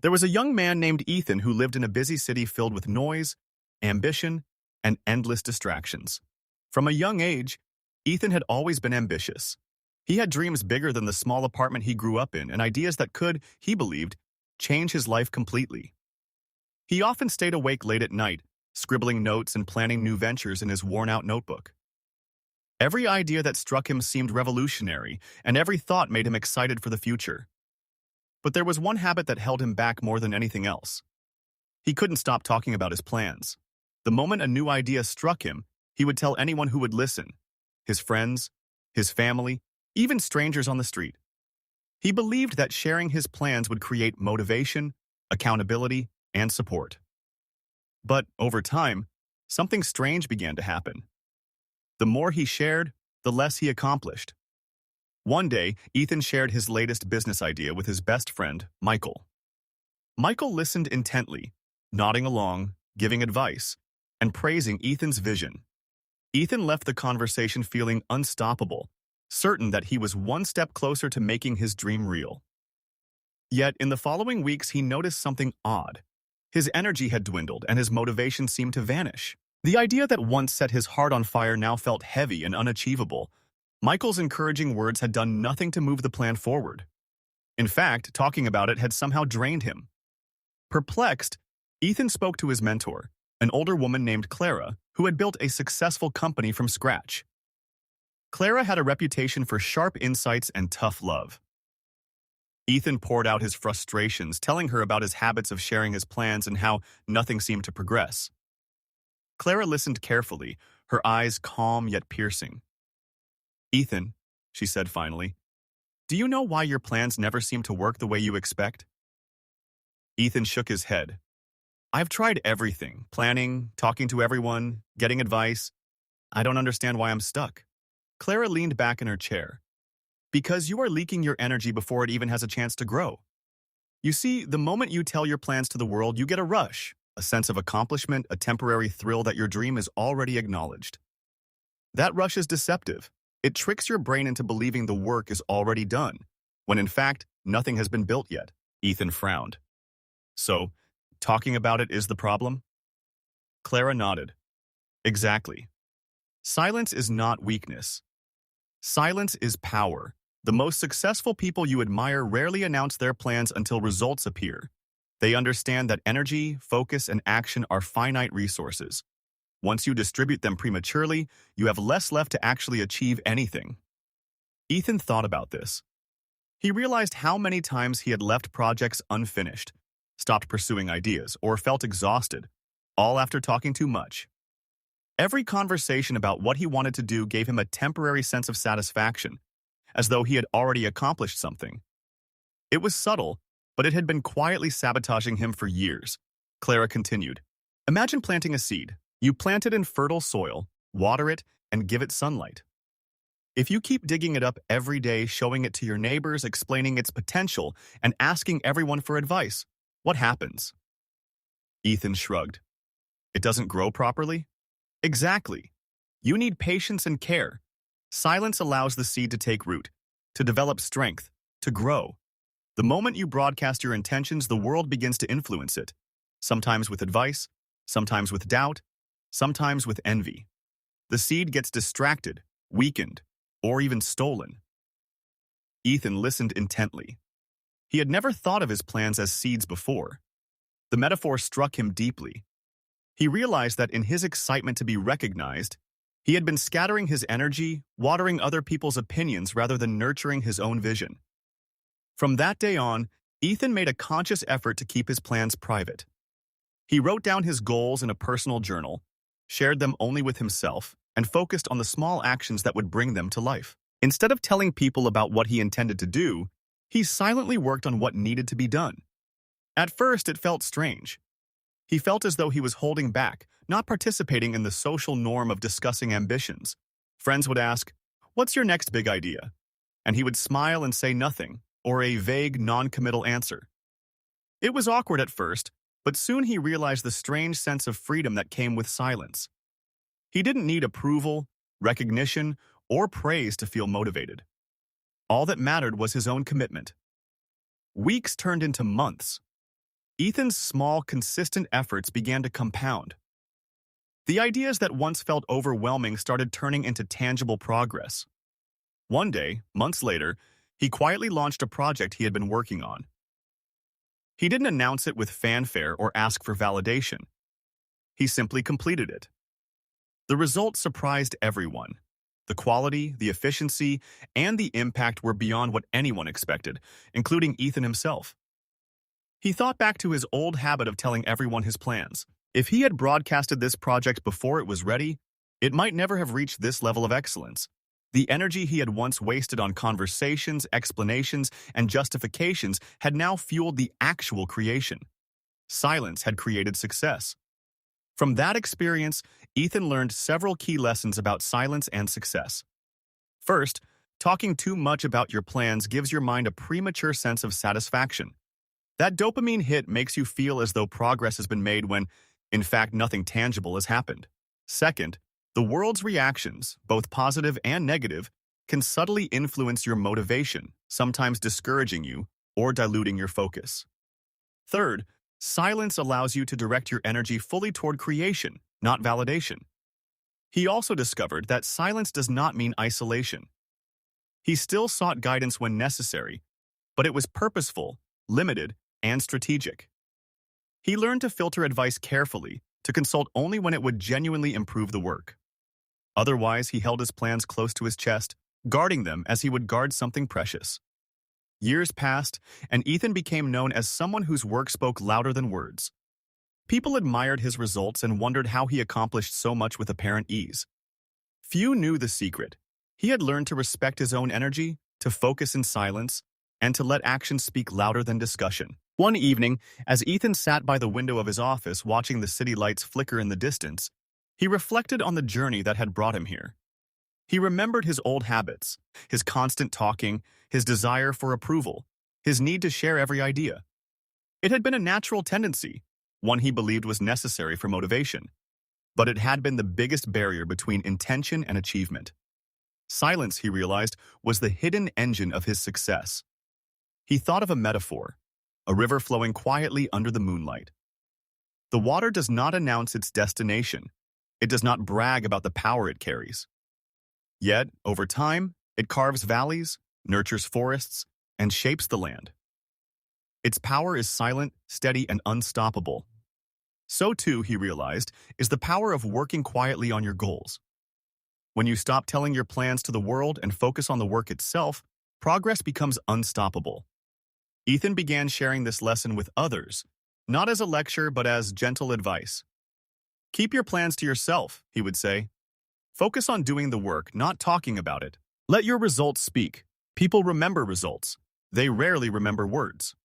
There was a young man named Ethan who lived in a busy city filled with noise, ambition, and endless distractions. From a young age, Ethan had always been ambitious. He had dreams bigger than the small apartment he grew up in and ideas that could, he believed, change his life completely. He often stayed awake late at night, scribbling notes and planning new ventures in his worn-out notebook. Every idea that struck him seemed revolutionary, and every thought made him excited for the future. But there was one habit that held him back more than anything else. He couldn't stop talking about his plans. The moment a new idea struck him, he would tell anyone who would listen, his friends, his family, even strangers on the street. He believed that sharing his plans would create motivation, accountability, and support. But over time, something strange began to happen. The more he shared, the less he accomplished. One day, Ethan shared his latest business idea with his best friend, Michael. Michael listened intently, nodding along, giving advice, and praising Ethan's vision. Ethan left the conversation feeling unstoppable, certain that he was one step closer to making his dream real. Yet, in the following weeks, he noticed something odd. His energy had dwindled and his motivation seemed to vanish. The idea that once set his heart on fire now felt heavy and unachievable. Michael's encouraging words had done nothing to move the plan forward. In fact, talking about it had somehow drained him. Perplexed, Ethan spoke to his mentor, an older woman named Clara, who had built a successful company from scratch. Clara had a reputation for sharp insights and tough love. Ethan poured out his frustrations, telling her about his habits of sharing his plans and how nothing seemed to progress. Clara listened carefully, her eyes calm yet piercing. "Ethan," she said finally, "do you know why your plans never seem to work the way you expect?" Ethan shook his head. "I've tried everything, planning, talking to everyone, getting advice. I don't understand why I'm stuck." Clara leaned back in her chair. "Because you are leaking your energy before it even has a chance to grow. You see, the moment you tell your plans to the world, you get a rush, a sense of accomplishment, a temporary thrill that your dream is already acknowledged. That rush is deceptive. It tricks your brain into believing the work is already done, when in fact, nothing has been built yet." Ethan frowned. "So, talking about it is the problem?" Clara nodded. "Exactly. Silence is not weakness. Silence is power. The most successful people you admire rarely announce their plans until results appear. They understand that energy, focus, and action are finite resources. Once you distribute them prematurely, you have less left to actually achieve anything." Ethan thought about this. He realized how many times he had left projects unfinished, stopped pursuing ideas, or felt exhausted, all after talking too much. Every conversation about what he wanted to do gave him a temporary sense of satisfaction, as though he had already accomplished something. It was subtle, but it had been quietly sabotaging him for years. Clara continued, "Imagine planting a seed. You plant it in fertile soil, water it, and give it sunlight. If you keep digging it up every day, showing it to your neighbors, explaining its potential, and asking everyone for advice, what happens?" Ethan shrugged. "It doesn't grow properly?" "Exactly. You need patience and care. Silence allows the seed to take root, to develop strength, to grow. The moment you broadcast your intentions, the world begins to influence it, sometimes with advice, sometimes with doubt, sometimes with envy. The seed gets distracted, weakened, or even stolen." Ethan listened intently. He had never thought of his plans as seeds before. The metaphor struck him deeply. He realized that in his excitement to be recognized, he had been scattering his energy, watering other people's opinions rather than nurturing his own vision. From that day on, Ethan made a conscious effort to keep his plans private. He wrote down his goals in a personal journal, shared them only with himself, and focused on the small actions that would bring them to life. Instead of telling people about what he intended to do, he silently worked on what needed to be done. At first, it felt strange. He felt as though he was holding back, not participating in the social norm of discussing ambitions. Friends would ask, "What's your next big idea?" And he would smile and say nothing, or a vague, non-committal answer. It was awkward at first, but soon he realized the strange sense of freedom that came with silence. He didn't need approval, recognition, or praise to feel motivated. All that mattered was his own commitment. Weeks turned into months. Ethan's small, consistent efforts began to compound. The ideas that once felt overwhelming started turning into tangible progress. One day, months later, he quietly launched a project he had been working on. He didn't announce it with fanfare or ask for validation. He simply completed it. The results surprised everyone. The quality, the efficiency, and the impact were beyond what anyone expected, including Ethan himself. He thought back to his old habit of telling everyone his plans. If he had broadcasted this project before it was ready, it might never have reached this level of excellence. The energy he had once wasted on conversations, explanations, and justifications had now fueled the actual creation. Silence had created success. From that experience, Ethan learned several key lessons about silence and success. First, talking too much about your plans gives your mind a premature sense of satisfaction. That dopamine hit makes you feel as though progress has been made when, in fact, nothing tangible has happened. Second, the world's reactions, both positive and negative, can subtly influence your motivation, sometimes discouraging you or diluting your focus. Third, silence allows you to direct your energy fully toward creation, not validation. He also discovered that silence does not mean isolation. He still sought guidance when necessary, but it was purposeful, limited, and strategic. He learned to filter advice carefully, to consult only when it would genuinely improve the work. Otherwise, he held his plans close to his chest, guarding them as he would guard something precious. Years passed, and Ethan became known as someone whose work spoke louder than words. People admired his results and wondered how he accomplished so much with apparent ease. Few knew the secret. He had learned to respect his own energy, to focus in silence, and to let actions speak louder than discussion. One evening, as Ethan sat by the window of his office watching the city lights flicker in the distance, he reflected on the journey that had brought him here. He remembered his old habits, his constant talking, his desire for approval, his need to share every idea. It had been a natural tendency, one he believed was necessary for motivation, but it had been the biggest barrier between intention and achievement. Silence, he realized, was the hidden engine of his success. He thought of a metaphor, a river flowing quietly under the moonlight. The water does not announce its destination. It does not brag about the power it carries. Yet, over time, it carves valleys, nurtures forests, and shapes the land. Its power is silent, steady, and unstoppable. So too, he realized, is the power of working quietly on your goals. When you stop telling your plans to the world and focus on the work itself, progress becomes unstoppable. Ethan began sharing this lesson with others, not as a lecture but as gentle advice. Keep your plans to yourself, he would say. Focus on doing the work, not talking about it. Let your results speak. People remember results. They rarely remember words.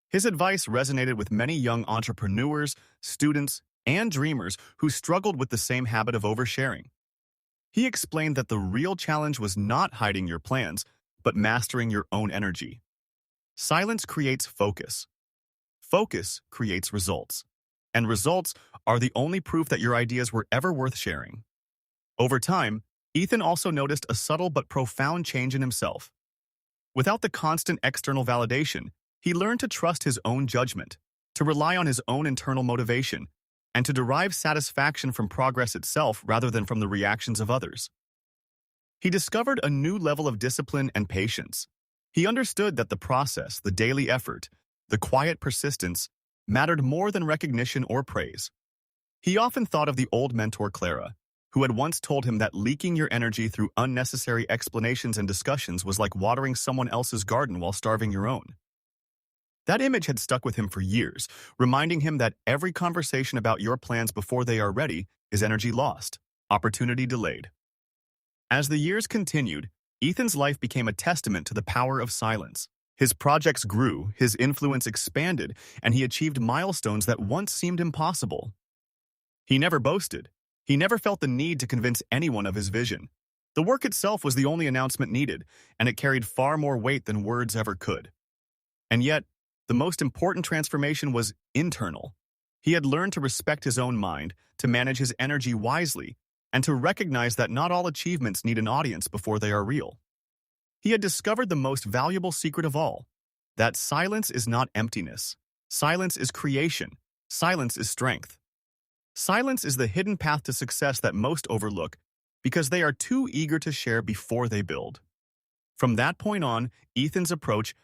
His advice resonated with many young entrepreneurs, students, and dreamers who struggled with the same habit of oversharing. He explained that the real challenge was not hiding your plans, but mastering your own energy. Silence creates focus. Focus creates results. And results are the only proof that your ideas were ever worth sharing. Over time, Ethan also noticed a subtle but profound change in himself. Without the constant external validation, he learned to trust his own judgment, to rely on his own internal motivation, and to derive satisfaction from progress itself rather than from the reactions of others. He discovered a new level of discipline and patience. He understood that the process, the daily effort, the quiet persistence, mattered more than recognition or praise. He often thought of the old mentor Clara, who had once told him that leaking your energy through unnecessary explanations and discussions was like watering someone else's garden while starving your own. That image had stuck with him for years, reminding him that every conversation about your plans before they are ready is energy lost, opportunity delayed. As the years continued, Ethan's life became a testament to the power of silence. His projects grew, his influence expanded, and he achieved milestones that once seemed impossible. He never boasted. He never felt the need to convince anyone of his vision. The work itself was the only announcement needed, and it carried far more weight than words ever could. And yet, the most important transformation was internal. He had learned to respect his own mind, to manage his energy wisely, and to recognize that not all achievements need an audience before they are real. He had discovered the most valuable secret of all, that silence is not emptiness. Silence is creation. Silence is strength. Silence is the hidden path to success that most overlook because they are too eager to share before they build. From that point on, Ethan's approach